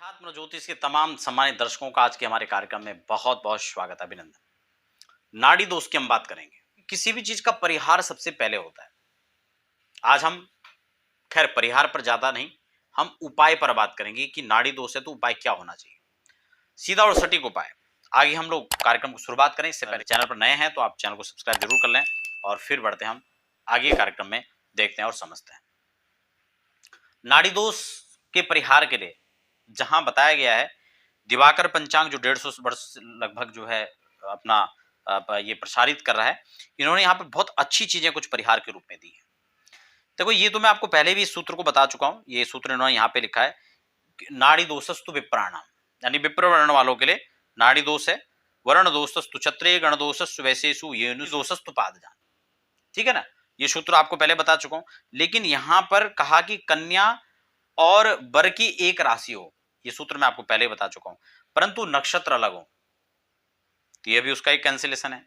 आत्म ज्योतिष के तमाम सम्मानित दर्शकों का आज के हमारे कार्यक्रम में बहुत बहुत स्वागत, अभिनंदन। नाड़ी दोष की हम बात करेंगे। किसी भी चीज का परिहार सबसे पहले होता है। आज हम खैर परिहार पर ज्यादा नहीं, हम उपाय पर बात करेंगे कि नाड़ी दोष है तो उपाय क्या होना चाहिए, सीधा और सटीक उपाय। आगे हम लोग कार्यक्रम को शुरुआत करें इससे पहले चैनल पर नए हैं तो आप चैनल को सब्सक्राइब जरूर कर लें और फिर बढ़ते हैं हम आगे कार्यक्रम में, देखते हैं और समझते हैं। नाड़ी दोष के परिहार के लिए जहां बताया गया है, दिवाकर पंचांग जो 150 वर्ष लगभग जो है अपना ये प्रसारित कर रहा है, इन्होंने यहाँ पे बहुत अच्छी चीजें कुछ परिहार के रूप में दी है। देखो ये तो मैं आपको पहले भी इस सूत्र को बता चुका हूँ। ये सूत्र इन्होंने यहाँ पे लिखा है, नाड़ी दोषस्तु विप्राणाम, यानी विप्र वर्ण वालों के लिए नाड़ी दोष है। वर्ण दोषस्तु क्षत्रिय गण दोषस्तु वैशेषु येनु दोषस्तु पादजान। ठीक है ना, ये सूत्र आपको पहले बता चुका हूं। लेकिन यहां पर कहा कि कन्या और वर की एक राशि हो, ये सूत्र मैं आपको पहले बता चुका हूं, परंतु नक्षत्र अलग हो तो यह भी उसका एक कैंसिलेशन है।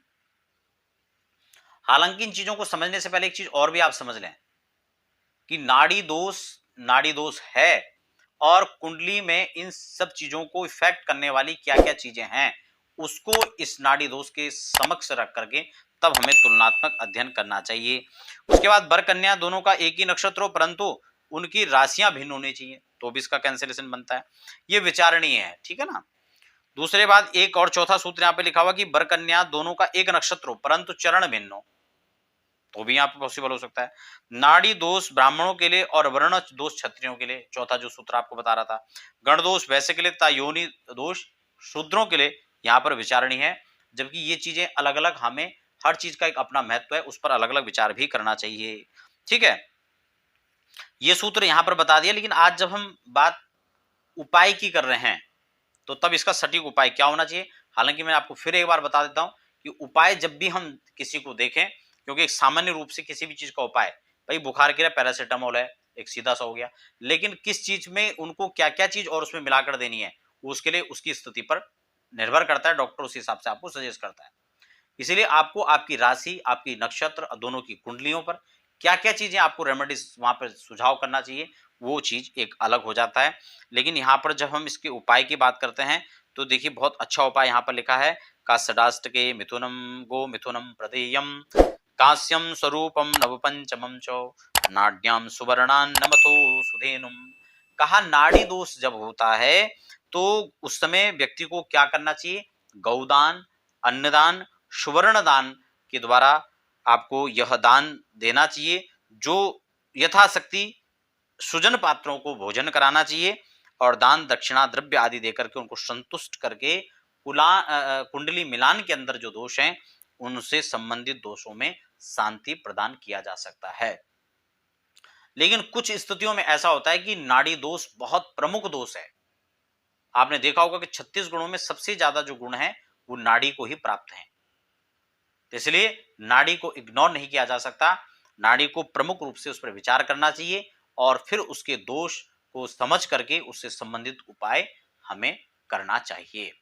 हालांकि इन चीजों को समझने से पहले एक चीज और भी आप समझ लें कि नाड़ी दोष है और कुंडली में इन सब चीजों को इफेक्ट करने वाली क्या क्या चीजें हैं, उसको इस नाड़ी दोष के समक्ष रख करके तब हमें तुलनात्मक अध्ययन करना चाहिए। उसके बाद वर कन्या दोनों का एक ही नक्षत्र हो परंतु उनकी राशियां भिन्न होनी चाहिए, तो भी इसका कैंसिलेशन बनता है। ये विचारणीय है, ठीक है ना। दूसरे बात एक और चौथा सूत्र यहाँ पे लिखा हुआ कि वर कन्या दोनों का एक नक्षत्र हो परंतु चरण भिन्न हो, तो भी यहाँ पे पॉसिबल हो सकता है। नाड़ी दोष ब्राह्मणों के लिए और वर्ण दोष क्षत्रियों के लिए, चौथा जो सूत्र आपको बता रहा था। गण दोष वैसे के लिए तथा योनि दोष शूद्रों के लिए यहाँ पर विचारणीय है। जबकि ये चीजें अलग अलग, हमें हर चीज का एक अपना महत्व है, उस पर अलग अलग विचार भी करना चाहिए। ठीक है, ये सूत्र यहां पर बता दिया। लेकिन आज जब हम बात उपाय की कर रहे हैं तो तब इसका सटीक उपाय क्या होना चाहिए। हालांकि मैं आपको फिर एक बार बता देता हूं कि उपाय जब भी हम किसी को देखें, क्योंकि एक सामान्य रूप से किसी भी चीज का उपाय, भाई बुखार के लिए पैरासीटामोल है, एक सीधा सा हो गया। लेकिन किस चीज में उनको क्या क्या चीज और उसमें मिलाकर देनी है, उसके लिए उसकी स्थिति पर निर्भर करता है। डॉक्टर उस हिसाब से आपको सजेस्ट करता है। इसीलिए आपको आपकी राशि, आपकी नक्षत्र, दोनों की कुंडलियों पर क्या क्या चीजें आपको रेमेडीज वहां पर सुझाव करना चाहिए, वो चीज एक अलग हो जाता है। लेकिन यहाँ पर जब हम इसके उपाय की बात करते हैं तो देखिए बहुत अच्छा उपाय यहाँ पर लिखा है, काष्ठाष्टके मिथुनम गो मिथुनम प्रदेयम कांस्यम स्वरूपम नवपंचमम चौ नाड्याम सुवर्णान नमथो सुधेनुम। कहा नाड़ी दोष जब होता है तो उस समय व्यक्ति को क्या करना चाहिए, गौदान, अन्नदान, सुवर्ण दान के द्वारा आपको यह दान देना चाहिए, जो यथाशक्ति सुजन पात्रों को भोजन कराना चाहिए और दान दक्षिणा द्रव्य आदि देकर के उनको संतुष्ट करके कुंडली मिलान के अंदर जो दोष हैं उनसे संबंधित दोषों में शांति प्रदान किया जा सकता है। लेकिन कुछ स्थितियों में ऐसा होता है कि नाड़ी दोष बहुत प्रमुख दोष है। आपने देखा होगा कि 36 गुणों में सबसे ज्यादा जो गुण है वो नाड़ी को ही प्राप्त है। इसलिए नाड़ी को इग्नोर नहीं किया जा सकता, नाड़ी को प्रमुख रूप से उस पर विचार करना चाहिए और फिर उसके दोष को समझ करके उससे संबंधित उपाय हमें करना चाहिए।